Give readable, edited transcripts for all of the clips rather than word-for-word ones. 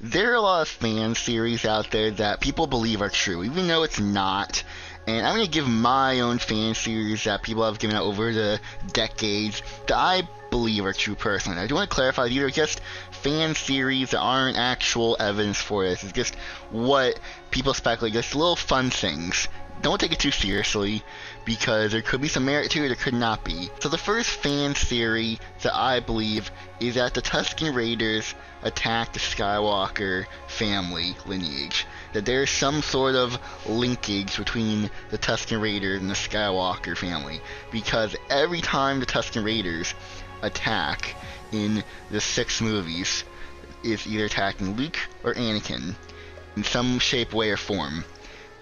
There are a lot of fan theories out there that people believe are true, even though it's not. And I'm going to give my own fan theories that people have given out over the decades that I believe are true personally. I do want to clarify these are just fan theories that aren't actual evidence for this. It's just what people speculate, just little fun things. Don't take it too seriously, because there could be some merit to it, there could not be. So the first fan theory that I believe is that the Tusken Raiders attacked the Skywalker family lineage. That there's some sort of linkage between the Tusken Raiders and the Skywalker family. Because every time the Tusken Raiders attack in the 6 movies, it's either attacking Luke or Anakin in some shape, way, or form.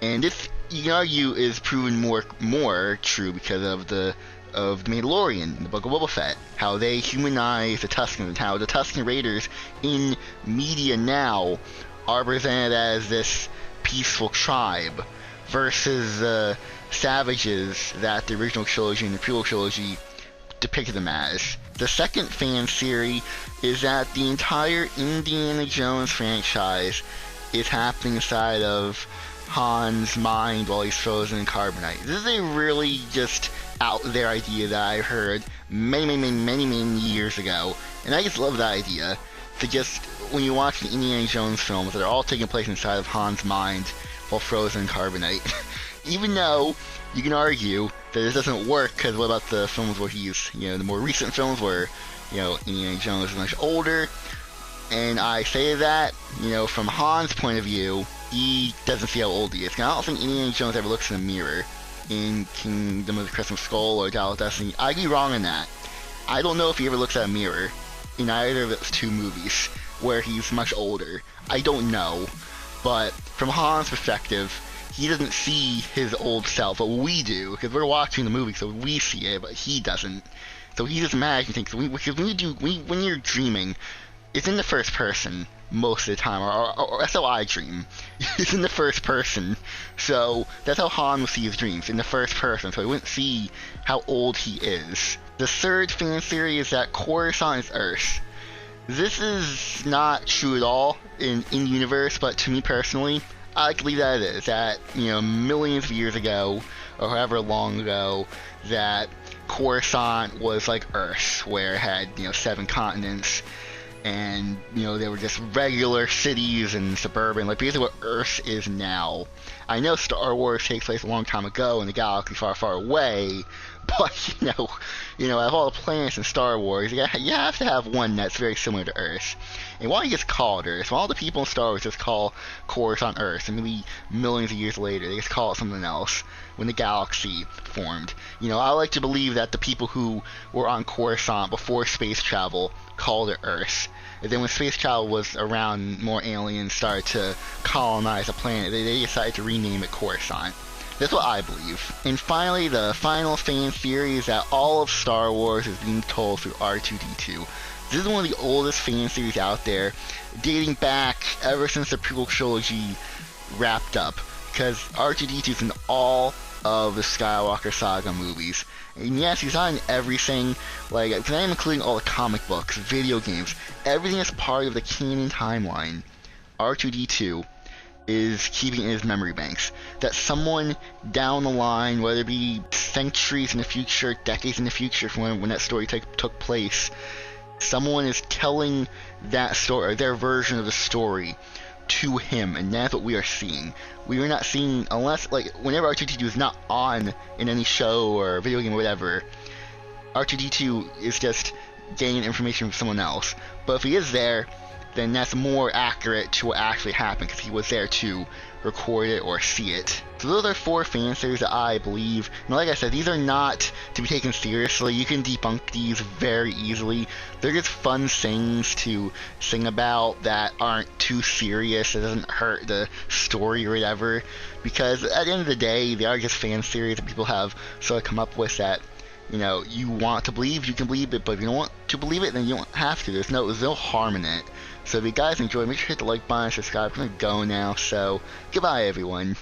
And this, you can argue, is proven more true because of the Mandalorian in the Book of Boba Fett, how they humanize the Tuskens, and how the Tusken Raiders in media now are presented as this peaceful tribe versus the savages that the original trilogy and the prequel trilogy depicted them as. The second fan theory is that the entire Indiana Jones franchise is happening inside of Han's mind while he's frozen in carbonite. This is a really just out there idea that I heard many years ago, and I just love that idea. To just, when you watch the Indiana Jones films, they're all taking place inside of Han's mind while frozen in carbonite. Even though you can argue that this doesn't work, because what about the films where he's, the more recent films where, Indiana Jones is much older, and I say that, from Han's point of view, he doesn't see how old he is. And I don't think Indiana Jones ever looks in a mirror in Kingdom of the Crystal Skull or Dial of Destiny. I'd be wrong in that. I don't know if he ever looks at a mirror in either of those 2 movies where he's much older. I don't know. But from Han's perspective, he doesn't see his old self, but we do, because we're watching the movie, so we see it, but he doesn't. So he just imagines things. Because when you're dreaming, it's in the first person most of the time, or that's how I dream. It's in the first person. So that's how Han would see his dreams, in the first person, so he wouldn't see how old he is. The third fan theory is that Coruscant is Earth. This is not true at all in the universe, but to me personally, I like to believe that it is. That, millions of years ago, or however long ago, that Coruscant was like Earth, where it had, 7 continents, and, they were just regular cities and suburban, like basically what Earth is now. I know Star Wars takes place a long time ago in a galaxy far away, but, out of all the planets in Star Wars, you have to have one that's very similar to Earth. And why just call it Earth? Well, all the people in Star Wars just call Coruscant Earth, and maybe millions of years later, they just call it something else when the galaxy formed. I like to believe that the people who were on Coruscant before space travel called it Earth. And then when space travel was around, more aliens started to colonize the planet, they decided to rename it Coruscant. That's what I believe. And finally, the final fan theory is that all of Star Wars is being told through R2-D2. This is one of the oldest fan theories out there, dating back ever since the prequel trilogy wrapped up, because R2-D2 is in all of the Skywalker Saga movies. And yes, he's not in everything, because I'm including all the comic books, video games, everything is part of the canon timeline. R2-D2 is keeping in his memory banks. That someone down the line, whether it be centuries in the future, decades in the future from when that story took place, someone is telling that story, or their version of the story, to him, and that's what we are seeing. We are not seeing, unless, whenever R2-D2 is not on in any show or video game or whatever, R2-D2 is just getting information from someone else. But if he is there, then that's more accurate to what actually happened, because he was there to record it or see it. So those are 4 fan theories that I believe. And like I said, these are not to be taken seriously. You can debunk these very easily. They're just fun things to sing about that aren't too serious. It doesn't hurt the story or whatever. Because at the end of the day, they are just fan theories that people have sort of come up with that, you want to believe, you can believe it, but if you don't want to believe it, then you don't have to. There's no harm in it. So if you guys enjoyed, make sure to hit the like button, subscribe. I'm gonna go now, so goodbye everyone.